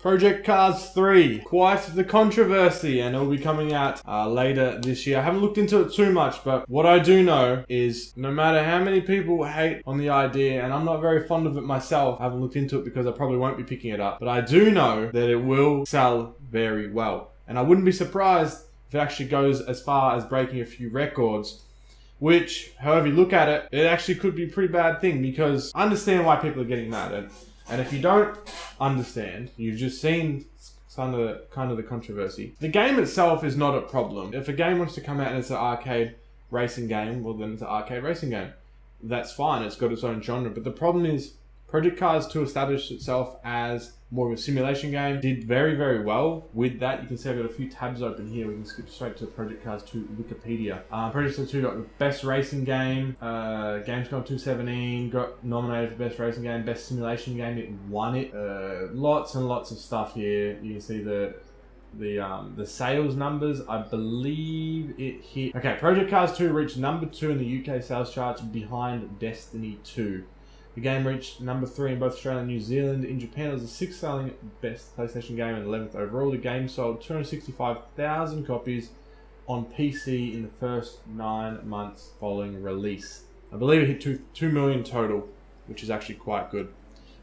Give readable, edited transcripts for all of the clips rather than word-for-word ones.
Project Cars 3, quite the controversy, and it will be coming out later this year. I haven't looked into it too much, but what I do know is no matter how many people hate on the idea, and I'm not very fond of it myself, I haven't looked into it because I probably won't be picking it up, but I do know that it will sell very well. And I wouldn't be surprised if it actually goes as far as breaking a few records, which, however you look at it, it actually could be a pretty bad thing, because I understand why people are getting mad. And if you don't understand, you've just seen kind of the controversy. The game itself is not a problem. If a game wants to come out and it's an arcade racing game, well then it's an arcade racing game. That's fine, it's got its own genre. But the problem is, Project Cars 2 established itself as more of a simulation game. Did very, very well with that. You can see I've got a few tabs open here. We can skip straight to Project Cars 2 Wikipedia. Project Cars 2 got the best racing game. Gamescom 2017 got nominated for best racing game, best simulation game. It won it. Lots and lots of stuff here. You can see the sales numbers. I believe it hit. Okay, Project Cars 2 reached number 2 in the UK sales charts behind Destiny 2. The game reached number 3 in both Australia and New Zealand. In Japan, it was the 6th selling best PlayStation game and 11th overall. The game sold 265,000 copies on PC in the first 9 months following release. I believe it hit 2 million total, which is actually quite good.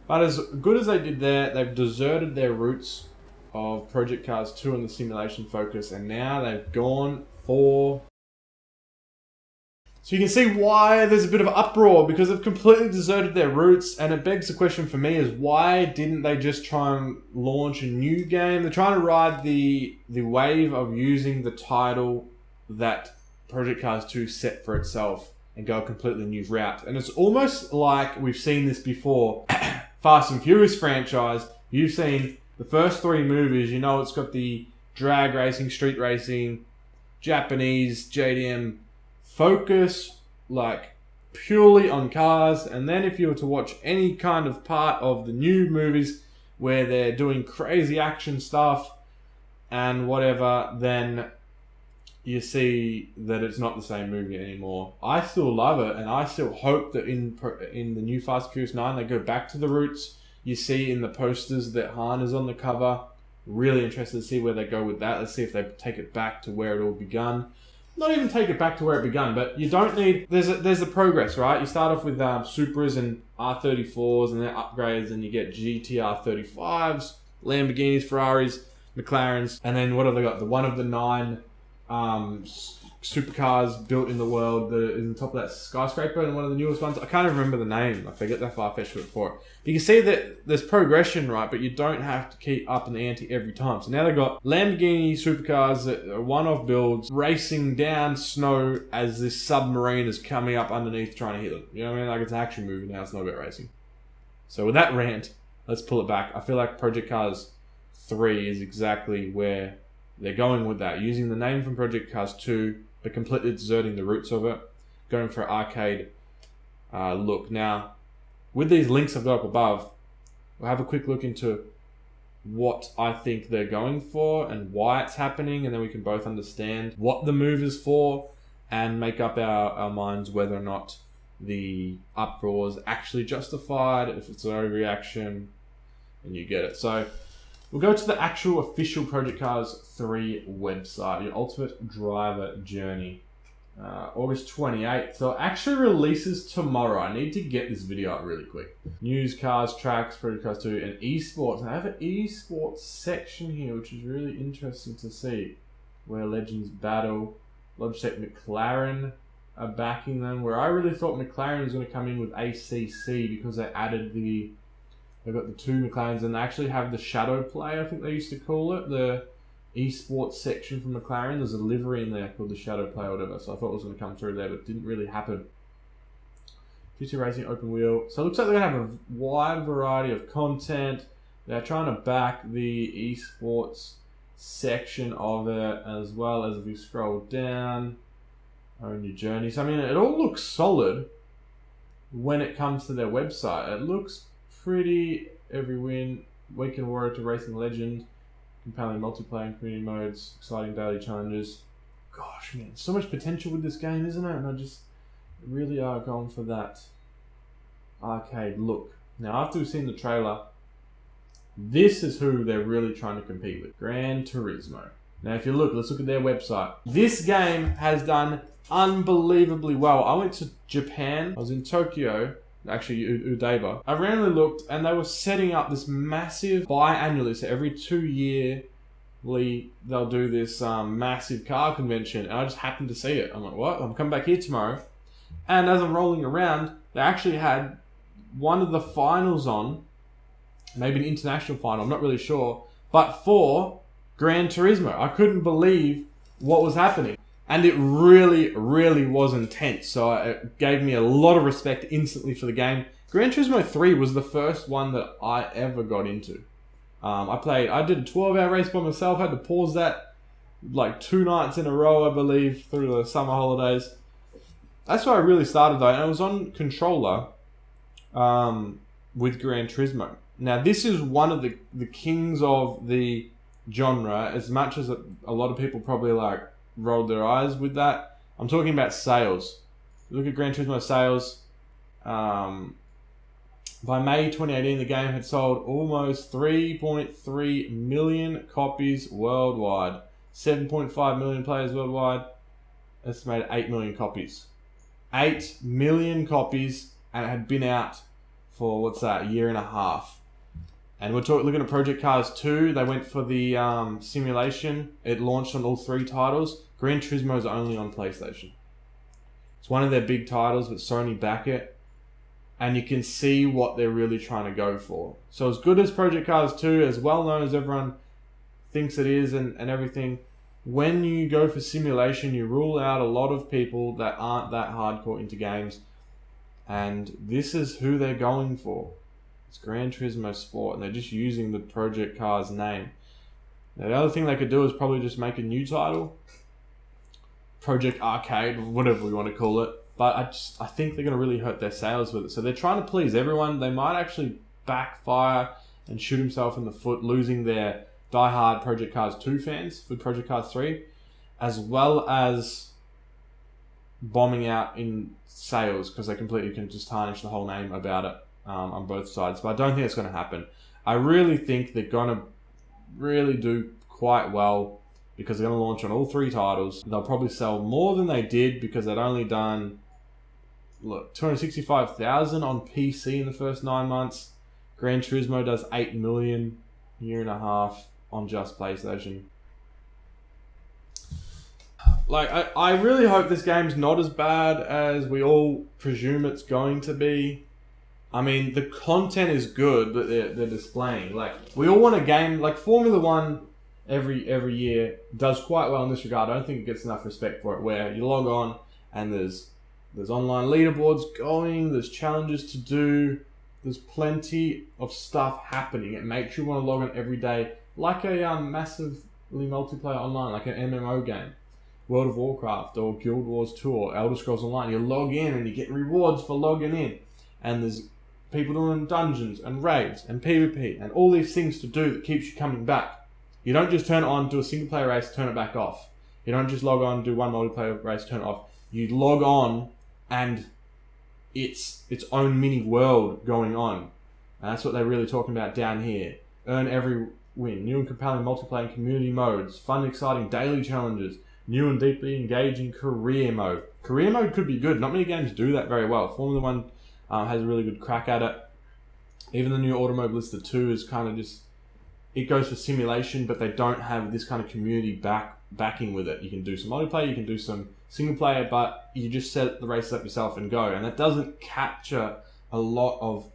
But as good as they did there, they've deserted their roots of Project Cars 2 and the simulation focus, and now they've gone for... So you can see why there's a bit of an uproar, because they've completely deserted their roots, and it begs the question for me is, why didn't they just try and launch a new game? They're trying to ride the wave of using the title that Project Cars 2 set for itself and go a completely new route. And it's almost like we've seen this before. Fast and Furious franchise, you've seen the first 3 movies, you know it's got the drag racing, street racing, Japanese, JDM focus, like purely on cars. And then if you were to watch any kind of part of the new movies where they're doing crazy action stuff and whatever, then you see that it's not the same movie anymore. I still love it, and I still hope that in the new Fast and Furious 9 they go back to the roots. You see in the posters that Han is on the cover. Really interested to see where they go with that. Let's see if they take it back to where it all begun. Not even take it back to where it began, but you don't need... There's the progress, right? You start off with Supras and R34s and then upgrades, and you get GTR 35s, Lamborghinis, Ferraris, McLarens, and then what have they got? The one of the 9 supercars built in the world that is on top of that skyscraper, and one of the newest ones. I can't even remember the name. I forget that far-fetched for it. You can see that there's progression, right? But you don't have to keep up in the ante every time. So now they've got Lamborghini supercars that are one-off builds racing down snow as this submarine is coming up underneath trying to hit them. You know what I mean? Like, it's an action movie now. It's not about racing. So with that rant, let's pull it back. I feel like Project Cars 3 is exactly where they're going with that. Using the name from Project Cars 2, but completely deserting the roots of it. Going for an arcade look. Now, with these links I've got up above, we'll have a quick look into what I think they're going for and why it's happening, and then we can both understand what the move is for and make up our minds whether or not the uproar is actually justified, if it's an overreaction, and you get it. So, we'll go to the actual official Project Cars 3 website, your Ultimate Driver Journey. August 28th. So it actually releases tomorrow. I need to get this video up really quick. News, cars, tracks, Project Cars 2, and esports. And I have an esports section here, which is really interesting to see. Where Legends battle. Logitech McLaren are backing them. Where I really thought McLaren was going to come in with ACC because they added they've got the 2 McLarens, and they actually have the Shadow Play, I think they used to call it, the esports section from McLaren. There's a livery in there called the Shadow Play or whatever, so I thought it was going to come through there, but it didn't really happen. GT Racing Open Wheel. So it looks like they're going to have a wide variety of content. They're trying to back the esports section of it, as well as if we scroll down, own your journey. So I mean, it all looks solid when it comes to their website. It looks pretty every win, weekend warrior to racing legend, compelling multiplayer and community modes, exciting daily challenges. Gosh, man, so much potential with this game, isn't it? And I just really are going for that arcade look. Now, after we've seen the trailer, This is who they're really trying to compete with. Gran Turismo. Now, if you look, let's look at their website. This game has done unbelievably well. I went to Japan. I was in Tokyo. Actually, Udaiba. I randomly looked, and they were setting up this massive biannually, so every 2 yearly, they'll do this massive car convention, and I just happened to see it. I'm like, what? I'm coming back here tomorrow. And as I'm rolling around, they actually had one of the finals on, maybe an international final, I'm not really sure, but for Gran Turismo. I couldn't believe what was happening. And it really, really was intense. So it gave me a lot of respect instantly for the game. Gran Turismo 3 was the first one that I ever got into. I did a 12-hour race by myself. I had to pause that like 2 nights in a row, I believe, through the summer holidays. That's where I really started though. And I was on controller with Gran Turismo. Now this is one of the kings of the genre, as much as a lot of people probably like rolled their eyes with that. I'm talking about sales. Look at Gran Turismo sales. By May 2018, the game had sold almost 3.3 million copies worldwide. 7.5 million players worldwide. Estimated 8 million copies. 8 million copies, and it had been out for, what's that, a year and a half. And we're looking at Project Cars 2. They went for the simulation. It launched on all 3 titles. Gran Turismo is only on PlayStation. It's one of their big titles, but Sony back it. And you can see what they're really trying to go for. So as good as Project Cars 2, as well known as everyone thinks it is and everything, when you go for simulation, you rule out a lot of people that aren't that hardcore into games. And this is who they're going for. It's Gran Turismo Sport, and they're just using the Project Cars name. Now, the other thing they could do is probably just make a new title. Project Arcade, whatever we want to call it. But I think they're going to really hurt their sales with it. So they're trying to please everyone. They might actually backfire and shoot himself in the foot, losing their diehard Project Cars 2 fans with Project Cars 3, as well as bombing out in sales because they completely can just tarnish the whole name about it on both sides. But I don't think it's going to happen. I really think they're going to really do quite well because they're going to launch on all 3 titles. They'll probably sell more than they did because they'd only done 265,000 on PC in the first 9 months. Gran Turismo does 8 million year and a half on just PlayStation. Like, I really hope this game's not as bad as we all presume it's going to be. I mean, the content is good that they're displaying. Like, we all want a game like Formula 1 every year does quite well in this regard. I don't think it gets enough respect for it, where you log on and there's online leaderboards going, there's challenges to do, there's plenty of stuff happening. It makes you want to log on every day, like a massively multiplayer online, like an MMO game. World of Warcraft or Guild Wars 2 or Elder Scrolls Online. You log in and you get rewards for logging in. And there's people doing dungeons and raids and PvP and all these things to do that keeps you coming back. You don't just turn it on, do a single player race, turn it back off. You don't just log on, do one multiplayer race, turn it off. You log on and it's its own mini world going on. And that's what they're really talking about down here. Earn every win. New and compelling multiplayer and community modes. Fun, exciting daily challenges. New and deeply engaging career mode. Career mode could be good. Not many games do that very well. Formula 1 has a really good crack at it. Even the new Automobilista 2 is kind of just... It goes for simulation, but they don't have this kind of community backing with it. You can do some multiplayer, you can do some single player, but you just set the races up yourself and go. And that doesn't capture a lot of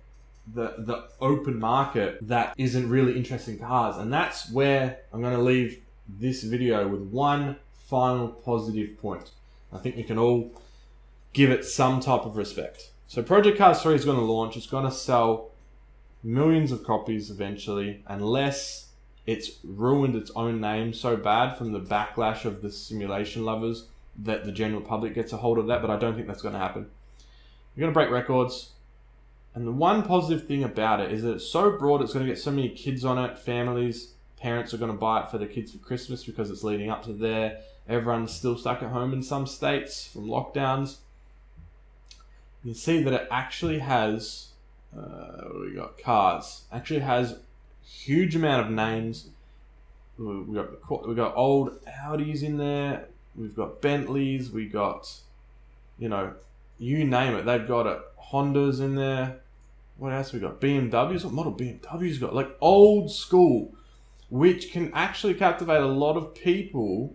the open market that isn't really interesting cars. And that's where I'm going to leave this video with one final positive point. I think we can all give it some type of respect. So Project Cars 3 is going to launch. It's going to sell millions of copies eventually, unless it's ruined its own name so bad from the backlash of the simulation lovers that the general public gets a hold of that, but I don't think that's going to happen. You're going to break records. And the one positive thing about it is that it's so broad, it's going to get so many kids on it, families, parents are going to buy it for their kids for Christmas because it's leading up to there. Everyone's still stuck at home in some states from lockdowns. You can see that it actually has, we got cars, actually has huge amount of names. We got old Audis in there. We've got Bentleys. We got, you name it. They've got Hondas in there. What else we got? BMWs. What model BMWs got? Like old school, which can actually captivate a lot of people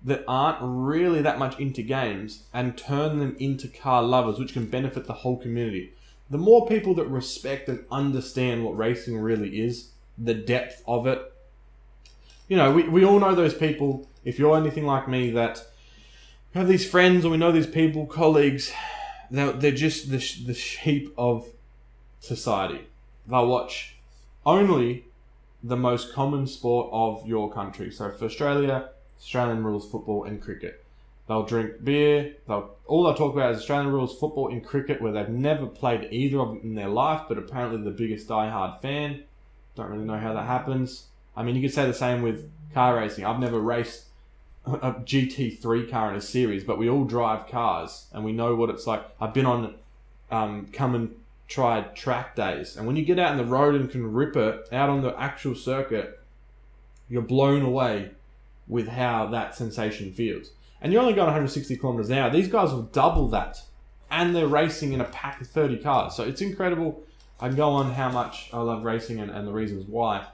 that aren't really that much into games and turn them into car lovers, which can benefit the whole community. The more people that respect and understand what racing really is, the depth of it. We all know those people, if you're anything like me, that have these friends, or we know these people, colleagues, they're just the sheep of society. They'll watch only the most common sport of your country. So for Australia, Australian rules football and cricket. They'll drink beer. All they'll talk about is Australian rules football and cricket, where they've never played either of them in their life, but apparently the biggest diehard fan. Don't really know how that happens. I mean, you could say the same with car racing. I've never raced a GT3 car in a series, but we all drive cars and we know what it's like. I've been on come and tried track days, and when you get out on the road and can rip it out on the actual circuit, you're blown away with how that sensation feels. And you're only going 160 kilometers an hour. These guys will double that, and they're racing in a pack of 30 cars. So it's incredible. I can go on how much I love racing and the reasons why.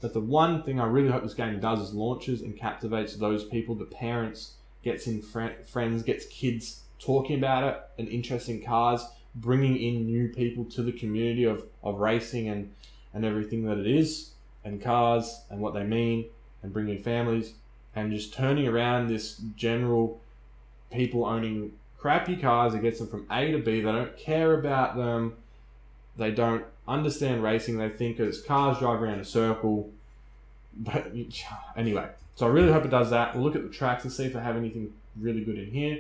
But the one thing I really hope this game does is launches and captivates those people, the parents, gets in friends, gets kids talking about it and interested in cars, bringing in new people to the community of racing and everything that it is, and cars and what they mean, and bringing in families, and just turning around this general people owning crappy cars that gets them from A to B. They don't care about them. They don't understand racing. They think it's cars drive around a circle. But anyway, so I really hope it does that. We'll look at the tracks and see if they have anything really good in here.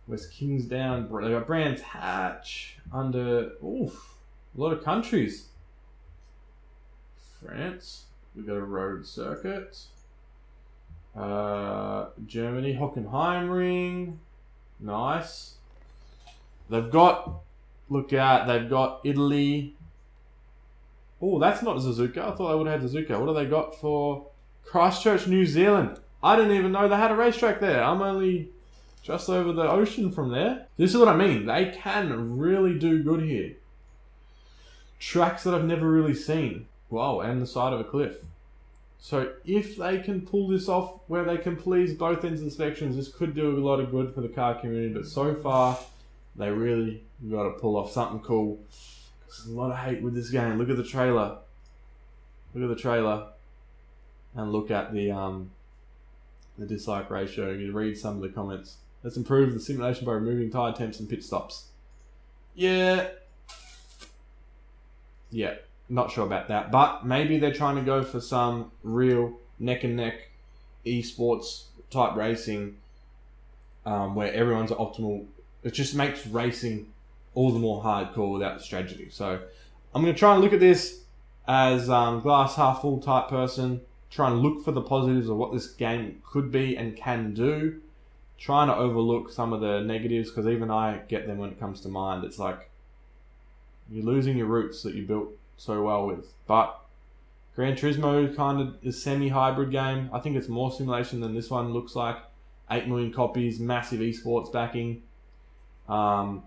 West Kingsdown. They got Brands Hatch under a lot of countries. France. We've got a road circuit. Germany. Hockenheimring. Nice. They've got Italy. Oh, that's not Suzuka. I thought I would have had Suzuka. What do they got for Christchurch, New Zealand? I didn't even know they had a racetrack there. I'm only just over the ocean from there. This is what I mean. They can really do good here. Tracks that I've never really seen. Wow, and the side of a cliff. So if they can pull this off where they can please both ends of the spectrums, this could do a lot of good for the car community. But so far, they really got to pull off something cool. There's a lot of hate with this game. Look at the trailer. Look at the trailer. And look at the dislike ratio. You read some of the comments. Let's improve the simulation by removing tyre temps and pit stops. Yeah. Not sure about that. But maybe they're trying to go for some real neck and neck esports type racing where everyone's optimal. It just makes racing all the more hardcore without the strategy. So I'm going to try and look at this as glass half full type person, try and look for the positives of what this game could be and can do, trying to overlook some of the negatives, because even I get them when it comes to mind. It's like you're losing your roots that you built so well with. But Gran Turismo kind of is semi-hybrid game. I think it's more simulation than this one looks like. 8 million copies, massive esports backing. I'm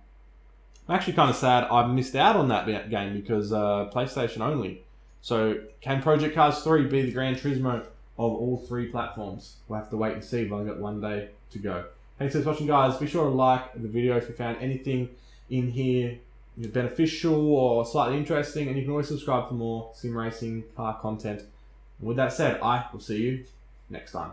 actually kind of sad I missed out on that game because PlayStation only. So can Project Cars 3 be the Gran Turismo of all 3 platforms? We'll have to wait and see. We've only got one day to go. Thanks for watching, guys. Be sure to like the video if you found anything in here beneficial or slightly interesting, and you can always subscribe for more sim racing car content. And with that said, I will see you next time.